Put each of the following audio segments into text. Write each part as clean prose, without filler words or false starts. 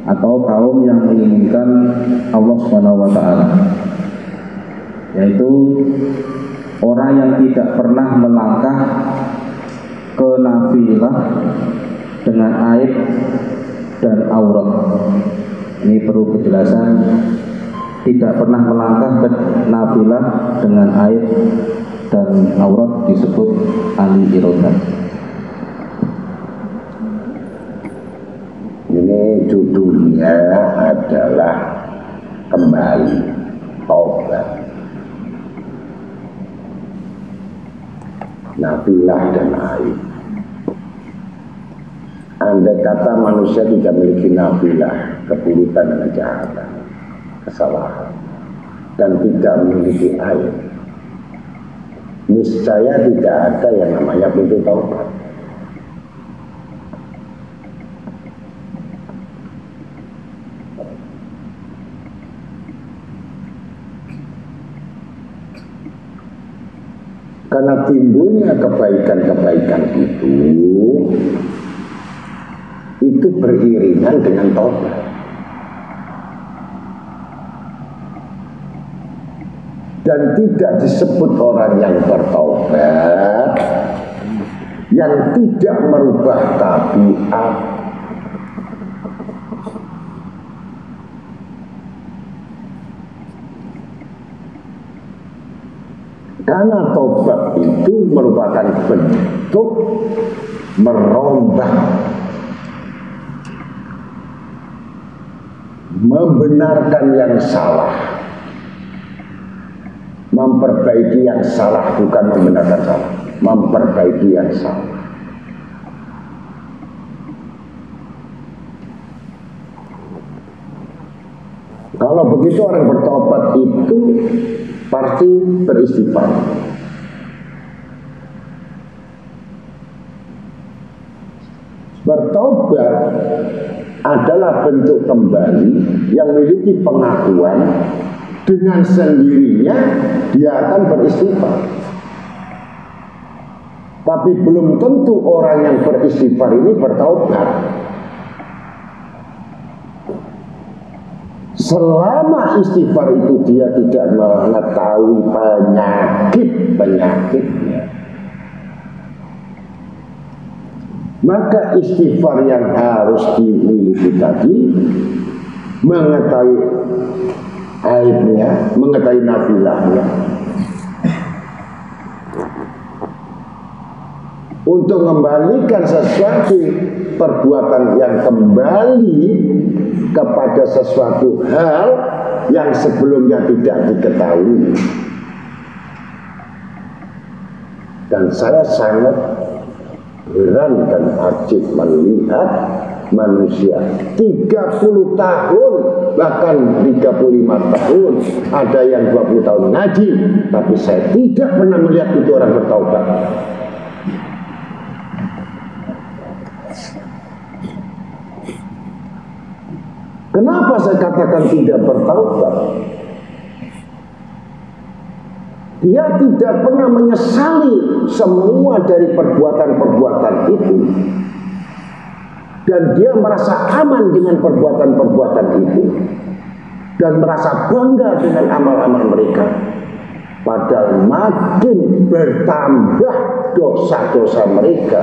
atau kaum yang menginginkan Allah Subhanahu wa taala, yaitu orang yang tidak pernah melangkah ke nafilah dengan aib dan aurat. Ini perlu penjelasan. Tidak pernah melangkah ke nafilah dengan aib dan aurat disebut ahli irodat. Ini judulnya adalah kembali taubat, nafilah dan aib. Andai kata manusia tidak memiliki nafilah, keburukan dan kejahatan, kesalahan, dan tidak memiliki aib, niscaya tidak ada yang namanya pintu taubat. Karena timbulnya kebaikan-kebaikan itu beriringan dengan taubat. Dan tidak disebut orang yang bertaubat yang tidak merubah tabiat. Karena taubat itu merupakan bentuk merombak, membenarkan yang salah, memperbaiki yang salah, bukan membenarkan salah, memperbaiki yang salah. Kalau begitu orang bertobat itu pasti beristighfar. Bertobat adalah bentuk kembali yang memiliki pengakuan, dengan sendirinya dia akan beristighfar. Tapi belum tentu orang yang beristighfar ini bertaubat. Selama istighfar itu dia tidak mengetahui penyakitnya, maka istighfar yang harus dimiliki tadi mengetahui aibnya, mengetahui nafilahnya, untuk mengembalikan sesuatu perbuatan yang kembali kepada sesuatu hal yang sebelumnya tidak diketahui. Dan saya sangat heran dan ajib melihat manusia 30 tahun, bahkan 35 tahun, ada yang 20 tahun ngaji, tapi saya tidak pernah melihat itu orang bertaubat. Kenapa saya katakan tidak bertaubat? Dia tidak pernah menyesali semua dari perbuatan-perbuatan itu. Dan dia merasa aman dengan perbuatan-perbuatan itu. Dan merasa bangga dengan amal-amal mereka. Padahal makin bertambah dosa-dosa mereka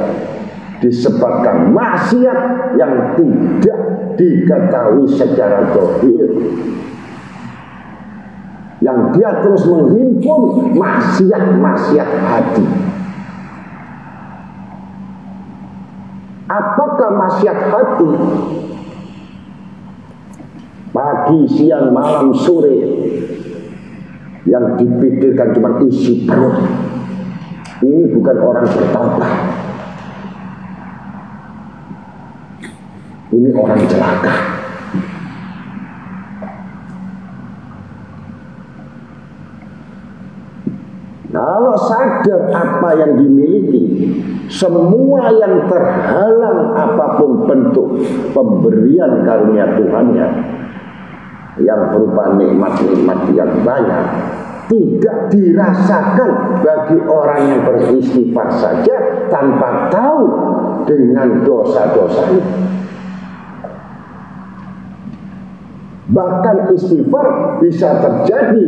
disebabkan maksiat yang tidak diketahui secara zahir, yang dia terus menghimpun maksiat-maksiat hati. Apakah maksiat hati? Pagi, siang, malam, sore, yang dipikirkan cuma isi perut. Ini bukan orang bertaubat. Ini orang celaka. Kalau sadar apa yang dimiliki, semua yang terhalang apapun bentuk pemberian karunia Tuhannya, yang berupa nikmat-nikmat yang banyak, tidak dirasakan bagi orang yang beristighfar saja tanpa tahu dengan dosa-dosanya. Bahkan istighfar bisa terjadi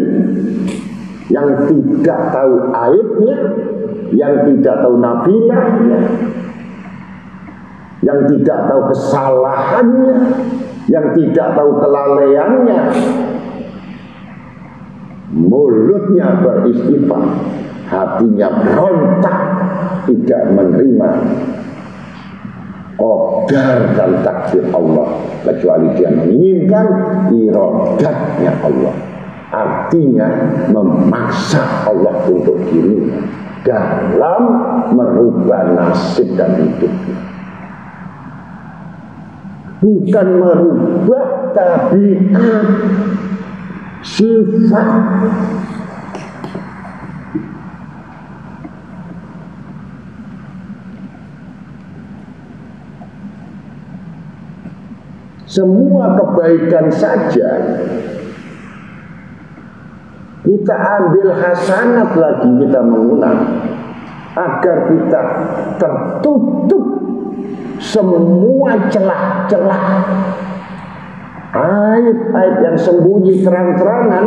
yang tidak tahu aibnya, yang tidak tahu nafilahnya, yang tidak tahu kesalahannya, yang tidak tahu kelalaiannya, mulutnya beristighfar, hatinya berontak, tidak menerima qadar dan takdir Allah, kecuali dia menginginkan iradatnya Allah, artinya memaksa Allah untuk dirinya dalam merubah nasib dan hidupnya, bukan merubah tabiat sifat. Semua kebaikan saja kita ambil hasanat lagi, kita mengulang agar kita tertutup semua celah-celah aib-aib yang sembunyi terang-terangan.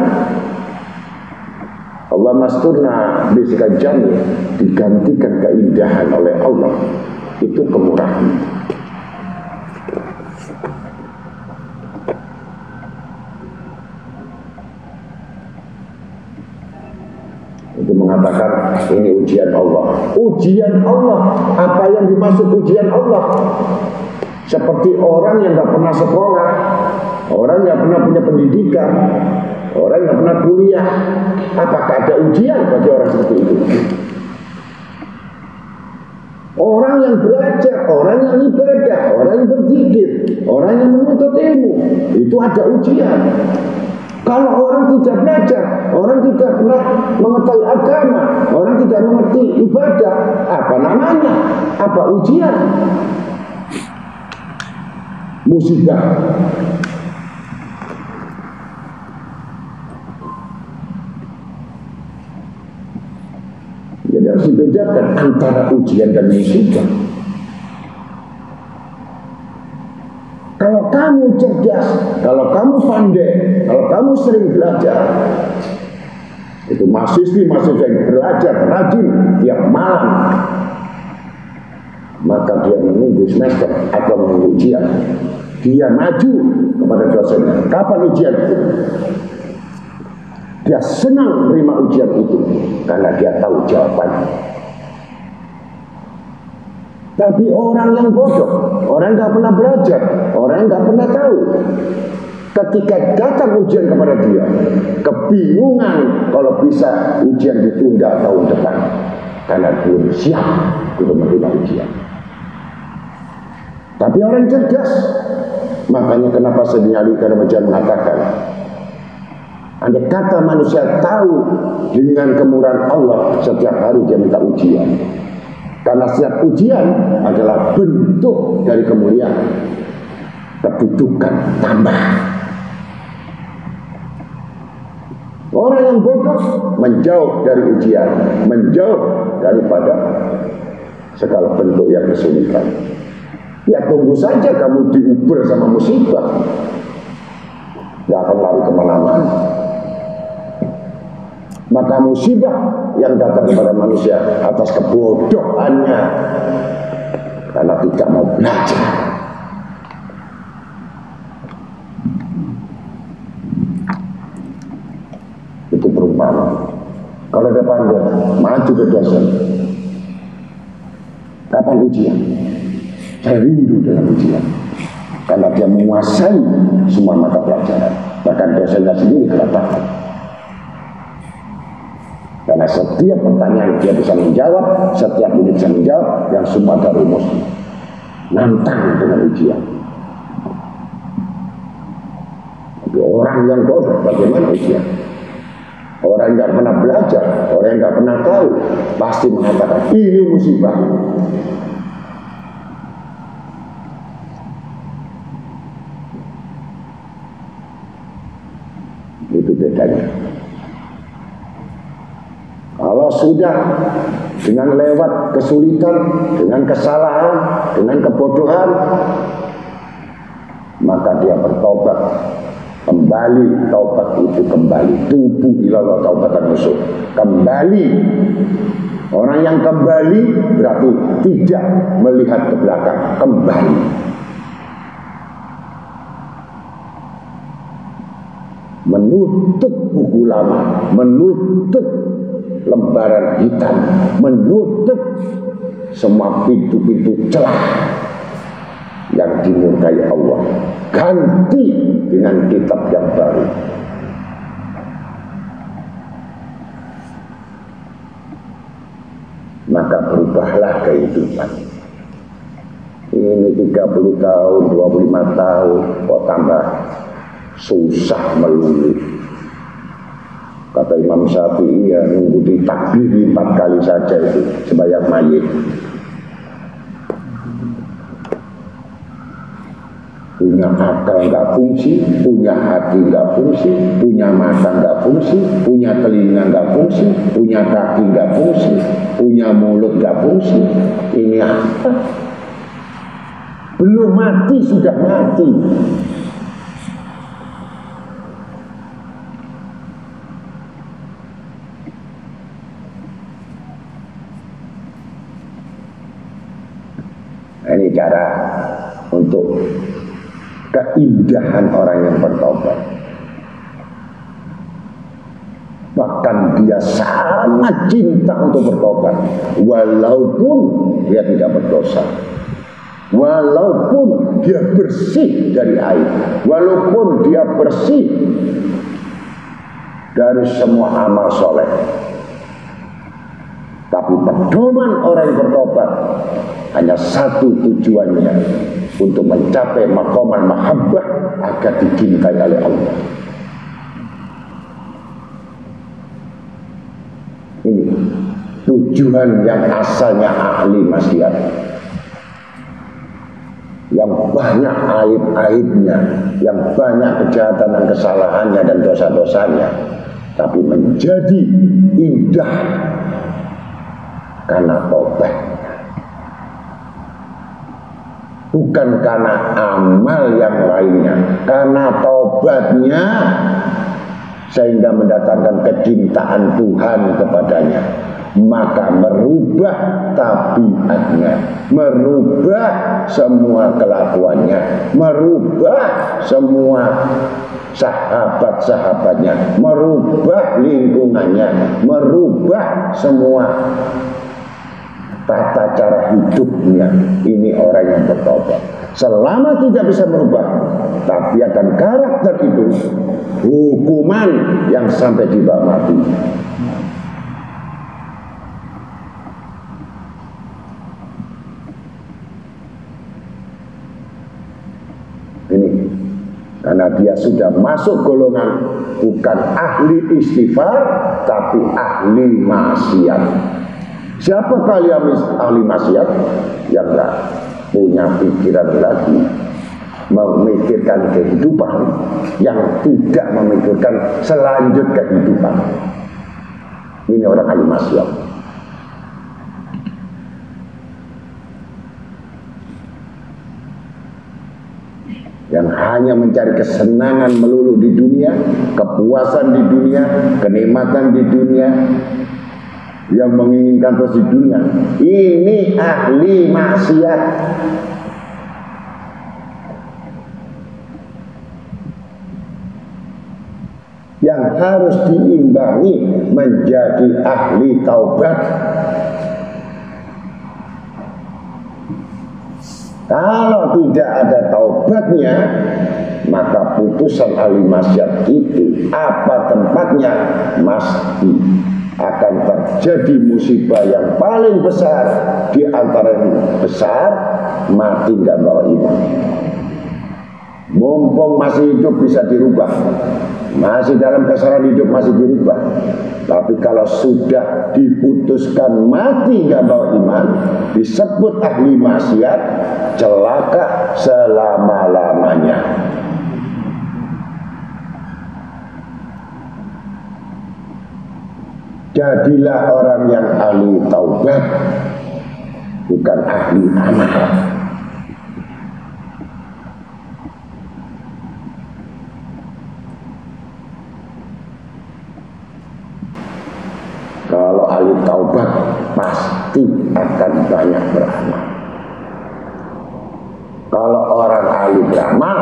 Allah masturna bisikan jamil, digantikan keindahan oleh Allah. Itu kemurahan. Itu mengatakan ini ujian Allah. Ujian Allah. Apa yang dimaksud ujian Allah? Seperti orang yang gak pernah sekolah, orang yang pernah punya pendidikan, orang yang pernah kuliah. Apakah ada ujian bagi orang seperti itu? Orang yang belajar, orang yang ibadah, orang yang berzikir, orang yang menuntut ilmu, itu ada ujian. Kalau orang tidak belajar, orang tidak pernah mengetahui agama, orang tidak mengerti ibadah, apa namanya? Apa ujian? Musibah. Jadi harus dibedakan antara ujian dan musibah. Kalau kamu cerdas, kalau kamu pandai, kalau kamu sering belajar, itu mahasiswi yang belajar rajin tiap malam, maka dia menunggu semester atau menunggu ujian. Dia maju kepada dosennya. Kapan ujian itu? Dia senang menerima ujian itu karena dia tahu jawabannya. Tapi orang yang bodoh, orang yang gak pernah belajar, orang yang gak pernah tahu, ketika datang ujian kepada dia, kebingungan kalau bisa ujian ditunda tahun depan karena belum siap untuk menerima ujian. Tapi orang cerdas, makanya kenapa Sayyidina Ali Karamajah mengatakan, andai kata manusia tahu dengan kemurahan Allah, setiap hari dia minta ujian. Karena setiap ujian adalah bentuk dari kemuliaan, kedudukan tambah. Orang yang bodoh menjauh dari ujian, menjauh daripada segala bentuk yang kesulitan. Ya tunggu saja kamu diuber sama musibah, gak akan lari kemana-mana. Maka musibah yang datang kepada manusia atas kebodohannya karena tidak mau belajar. Itu perumpamaan. Kalau dia pandai, maju ke dosen. Kapan ujian? Saya rindu dengan ujian karena dia menguasai semua mata pelajaran. Bahkan dosennya sendiri kelihatan. Karena setiap pertanyaan dia bisa menjawab, setiap ini bisa menjawab, yang semua ada rumus. Nantang dengan ujian. Tapi orang yang bodoh, bagaimana ujian? Orang yang tidak pernah belajar, orang yang tidak pernah tahu, pasti mengatakan ini musibah. Itu bedanya. Kalau sudah dengan lewat kesulitan, dengan kesalahan, dengan kebodohan, maka dia bertobat, kembali kembali, taubat itu kembali. Tubu ilallah taubatan nasuh. Kembali. Orang yang kembali berarti tidak melihat ke belakang, kembali. Menutup buku lama, menutup lembaran hitam, menutup semua pintu-pintu celah yang dimurkai Allah, ganti dengan kitab yang baru. Maka berubahlah kehidupan. Ini 30 tahun, 25 tahun, kok tambah susah melulu. Kata Imam Syafi'i, ya nunggu ditakbiri 4 kali saja itu sembahyang mayit. Punya akal nggak fungsi, punya hati nggak fungsi, punya mata nggak fungsi, punya telinga nggak fungsi, punya kaki nggak fungsi, punya mulut nggak fungsi. Ini apa? Belum mati sudah mati. Nah, ini cara untuk keindahan orang yang bertobat. Bahkan dia sangat cinta untuk bertobat, walaupun dia tidak berdosa, walaupun dia bersih dari aib, walaupun dia bersih dari semua amal soleh. Tapi pedoman orang yang bertobat hanya satu tujuannya, untuk mencapai maqamal mahabbah agar dicintai oleh Allah. Ini tujuan yang asalnya ahli maksiat, yang banyak aib-aibnya, yang banyak kejahatan dan kesalahannya dan dosa-dosanya, tapi menjadi indah karena taubat. Bukan karena amal yang lainnya, karena taubatnya sehingga mendatangkan kecintaan Tuhan kepadanya. Maka merubah tabiatnya, merubah semua kelakuannya, merubah semua sahabat-sahabatnya, merubah lingkungannya, merubah semua tata cara hidupnya. Ini orang yang bertobat. Selama tidak bisa merubah tabiat karakter itu, hukuman yang sampai dibawa mati. Ini karena dia sudah masuk golongan bukan ahli istighfar, tapi ahli maksiat. Siapa kalian ahli maksiat? Yang enggak punya pikiran lagi memikirkan kehidupan, yang tidak memikirkan selanjut kehidupan. Ini orang ahli maksiat. Yang hanya mencari kesenangan melulu di dunia, kepuasan di dunia, kenikmatan di dunia, yang menginginkan terus di dunia. Ini ahli maksiat. Yang harus diimbangi menjadi ahli taubat. Kalau tidak ada taubatnya, maka putusan ahli maksiat itu apa tempatnya? Mesti akan terjadi musibah yang paling besar. Di antara yang besar, mati nggak bawa iman. Mumpung masih hidup bisa dirubah, masih dalam kesalahan hidup masih dirubah. Tapi kalau sudah diputuskan mati nggak bawa iman, disebut ahli maksiat, celaka selama-lamanya. Jadilah orang yang ahli taubat, bukan ahli amal. Kalau ahli taubat pasti akan banyak beramal. Kalau orang ahli beramal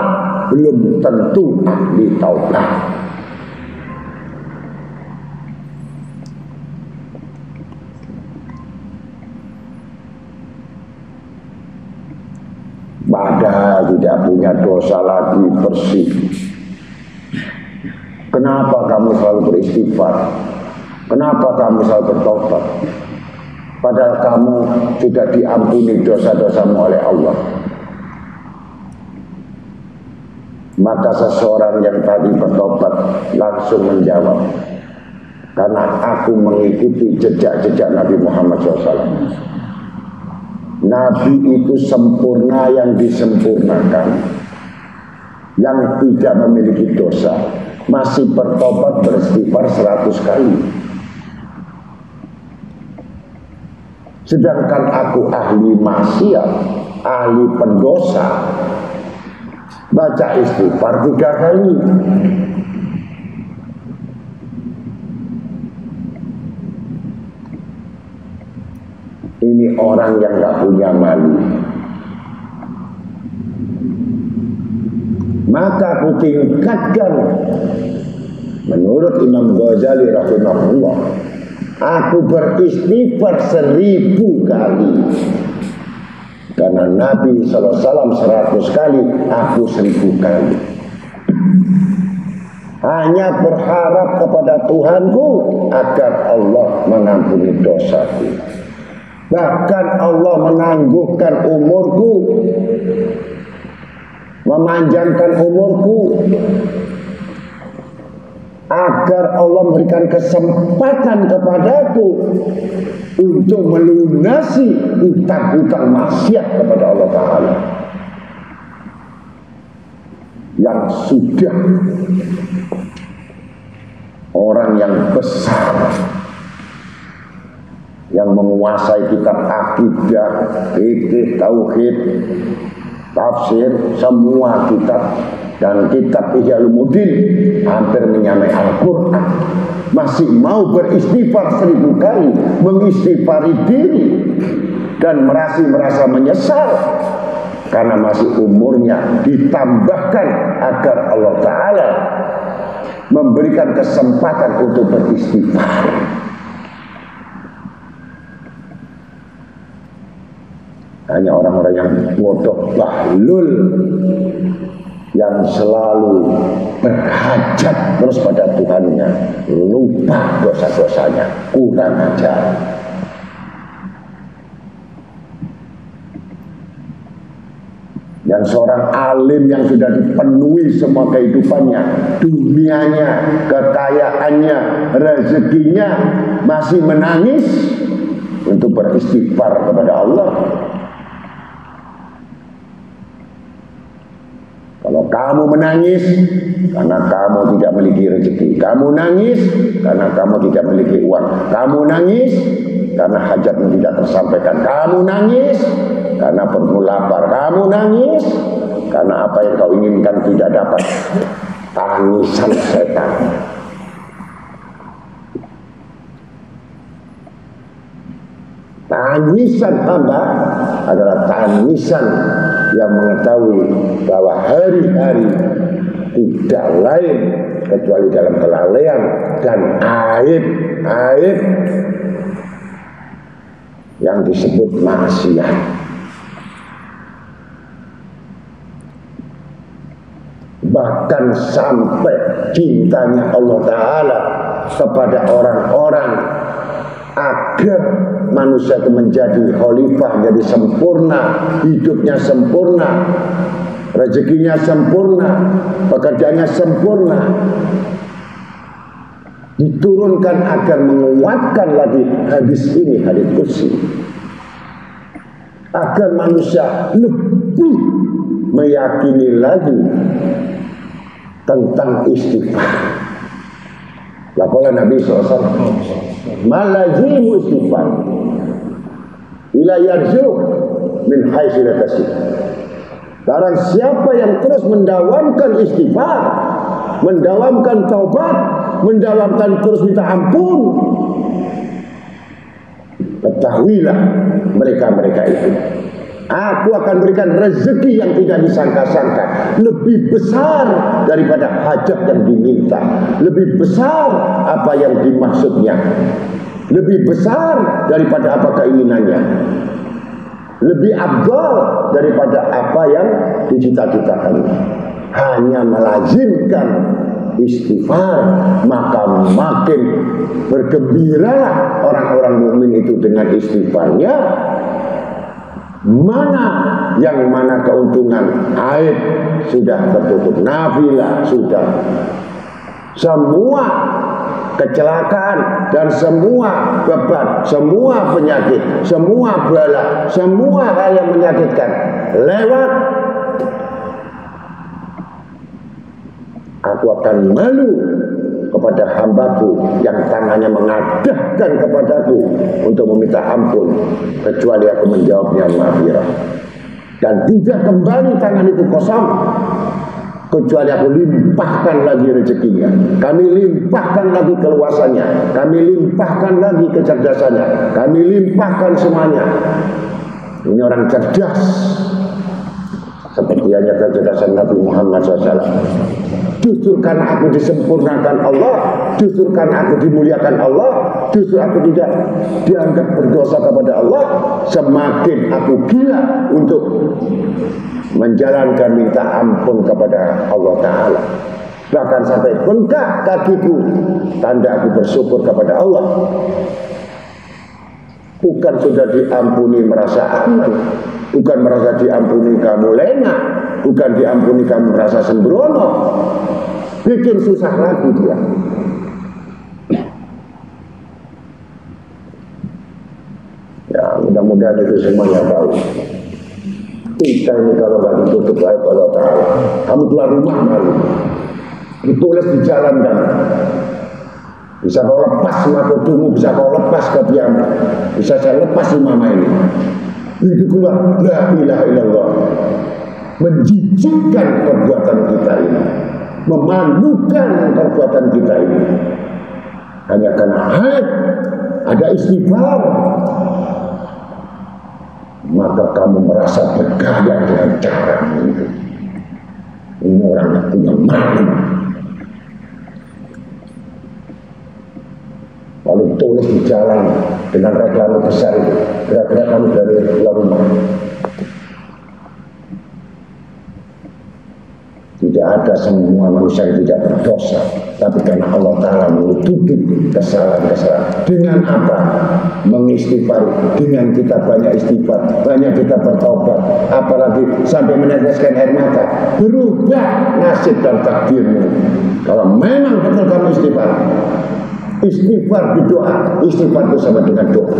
belum tentu ahli taubat. Padahal tidak punya dosa lagi, bersih. Kenapa kamu selalu beristighfar? Kenapa kamu selalu bertobat? Padahal kamu sudah diampuni dosa-dosamu oleh Allah. Maka seseorang yang tadi bertobat langsung menjawab, karena aku mengikuti jejak-jejak Nabi Muhammad SAW. Nabi itu sempurna yang disempurnakan, yang tidak memiliki dosa, masih bertobat beristighfar 100 kali. Sedangkan aku ahli maksiat, ahli pendosa, baca istighfar 3 kali. Ini orang yang gak punya malu. Maka aku tingkatkan, menurut Imam Ghazali rahimahullah, aku beristighfar 1000 kali. Karena Nabi SAW 100 kali, aku 1000 kali. Hanya berharap kepada Tuhanku agar Allah mengampuni dosaku. Bahkan Allah menangguhkan umurku, memanjangkan umurku, agar Allah memberikan kesempatan kepadaku untuk melunasi hutang-hutang maksiat kepada Allah Ta'ala yang sudah orang yang besar, yang menguasai kitab akidah, fikih, tauhid, tafsir, semua kitab, dan kitab Ihya Ulumuddin hampir menyamai Al-Quran, masih mau beristighfar 1000 kali, mengistighfari diri dan merasa menyesal karena masih umurnya ditambahkan agar Allah Ta'ala memberikan kesempatan untuk beristighfar. Hanya orang-orang yang bodoh bahlul, yang selalu berhajat terus pada Tuhannya, lupa dosa-dosanya, kurang ajar. Yang seorang alim yang sudah dipenuhi semua kehidupannya, dunianya, kekayaannya, rezekinya, masih menangis untuk beristighfar kepada Allah. Kalau kamu menangis karena kamu tidak memiliki rezeki, kamu nangis karena kamu tidak memiliki uang, kamu nangis karena hajatmu tidak tersampaikan, kamu nangis karena perutmu lapar, kamu nangis karena apa yang kau inginkan tidak dapat. Tangisan setan. Tangisan hamba adalah tangisan yang mengetahui bahwa hari-hari tidak lain kecuali dalam kelalaian dan aib yang disebut maksiat. Bahkan sampai cintanya Allah Ta'ala kepada orang-orang agar manusia itu menjadi khalifah, menjadi sempurna, hidupnya sempurna, rezekinya sempurna, pekerjaannya sempurna, diturunkan agar menguatkan lagi hadis ini, hadis kursi, agar manusia lebih meyakini lagi tentang istighfar. Lakulah Nabi SAW, malazimu istighfar ila yarzuq min haitsu la tasib. Barang siapa yang terus mendawamkan istighfar, mendawamkan taubat, mendawamkan terus minta ampun, ketahuilah mereka-mereka itu, aku akan berikan rezeki yang tidak disangka-sangka, lebih besar daripada hajat yang diminta, lebih besar apa yang dimaksudnya, lebih besar daripada apa keinginannya, lebih afdal daripada apa yang dicita-citakan. Hanya melazimkan istighfar, maka makin bergembiralah orang-orang mukmin itu dengan istighfarnya. Mana keuntungan, aib sudah tertutup, nafilah sudah, semua kecelakaan dan semua beban, semua penyakit, semua bala, semua hal yang menyakitkan lewat. Aku akan malu kepada hambaku yang tangannya mengadahkan kepadaku untuk meminta ampun, kecuali aku menjawabnya maghfirah, dan tidak kembali tangan itu kosong kecuali aku limpahkan lagi rezekinya, kami limpahkan lagi keluasannya, kami limpahkan lagi kecerdasannya, kami limpahkan semuanya. Ini orang cerdas, seperti hanya kecerdasan Nabi Muhammad SAW. Justru karena aku disempurnakan Allah, justru karena aku dimuliakan Allah, justru aku tidak dianggap berdosa kepada Allah, semakin aku gila untuk menjalankan minta ampun kepada Allah Ta'ala. Bahkan sampai bengkak kakiku, tanda aku bersyukur kepada Allah. Bukan sudah diampuni merasa aman, bukan merasa diampuni kamu lengah, bukan diampuni kamu merasa sembrono, bikin susah lagi dia. Ya, mudah-mudahan itu semuanya tahu. Kita ini kalau nggak ditutup baik Allah Ta'ala, kamu keluar rumah malu, ditulis di jalan dan bisa kau lepas makotumu, bisa kau lepas kopiamu, bisa saya lepas di mama ini. Itu keluar, la ilaha illallah. Menjijikkan perbuatan kita ini, memalukan perbuatan kita ini, hanya karena ada istighfar, maka kamu merasa bergaya dengan cara itu. Ini orang yang punya malu. Lalu tulis di jalan dengan reklame besar itu, kira-kira kamu dari luar rumah. Tidak ada semua manusia yang tidak berdosa, tapi karena Allah Ta'ala menutupi kesalahan-kesalahan. Dengan apa? Mengistighfar. Dengan kita banyak istighfar, banyak kita bertobat, apalagi sampai meneteskan air mata, berubah nasib dan takdirmu. Kalau memang betul kamu istighfar, istighfar berdoa, istighfar itu sama dengan doa.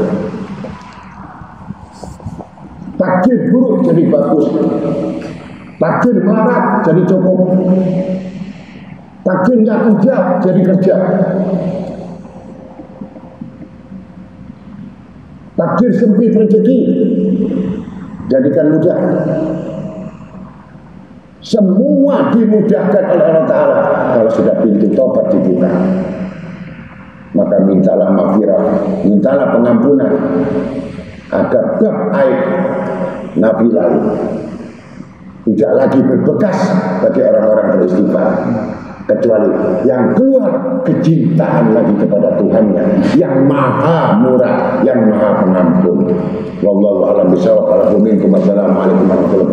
Takdir buruk jadi bagus, takdir marah jadi cukup, takdir nggak kerja jadi kerja, takdir sempit rezeki jadikan mudah. Semua dimudahkan oleh Allah Ta'ala kalau sudah pintu tobat dibuka. Maka mintalah maghfirah, mintalah pengampunan agar bab aib Nabi lalu tidak lagi berbekas bagi orang-orang beristighfar, kecuali yang keluar kecintaan lagi kepada Tuhannya yang maha murah, yang maha pengampun. Wallahu a'lam bishawab. Assalamualaikum warahmatullahi wabarakatuh.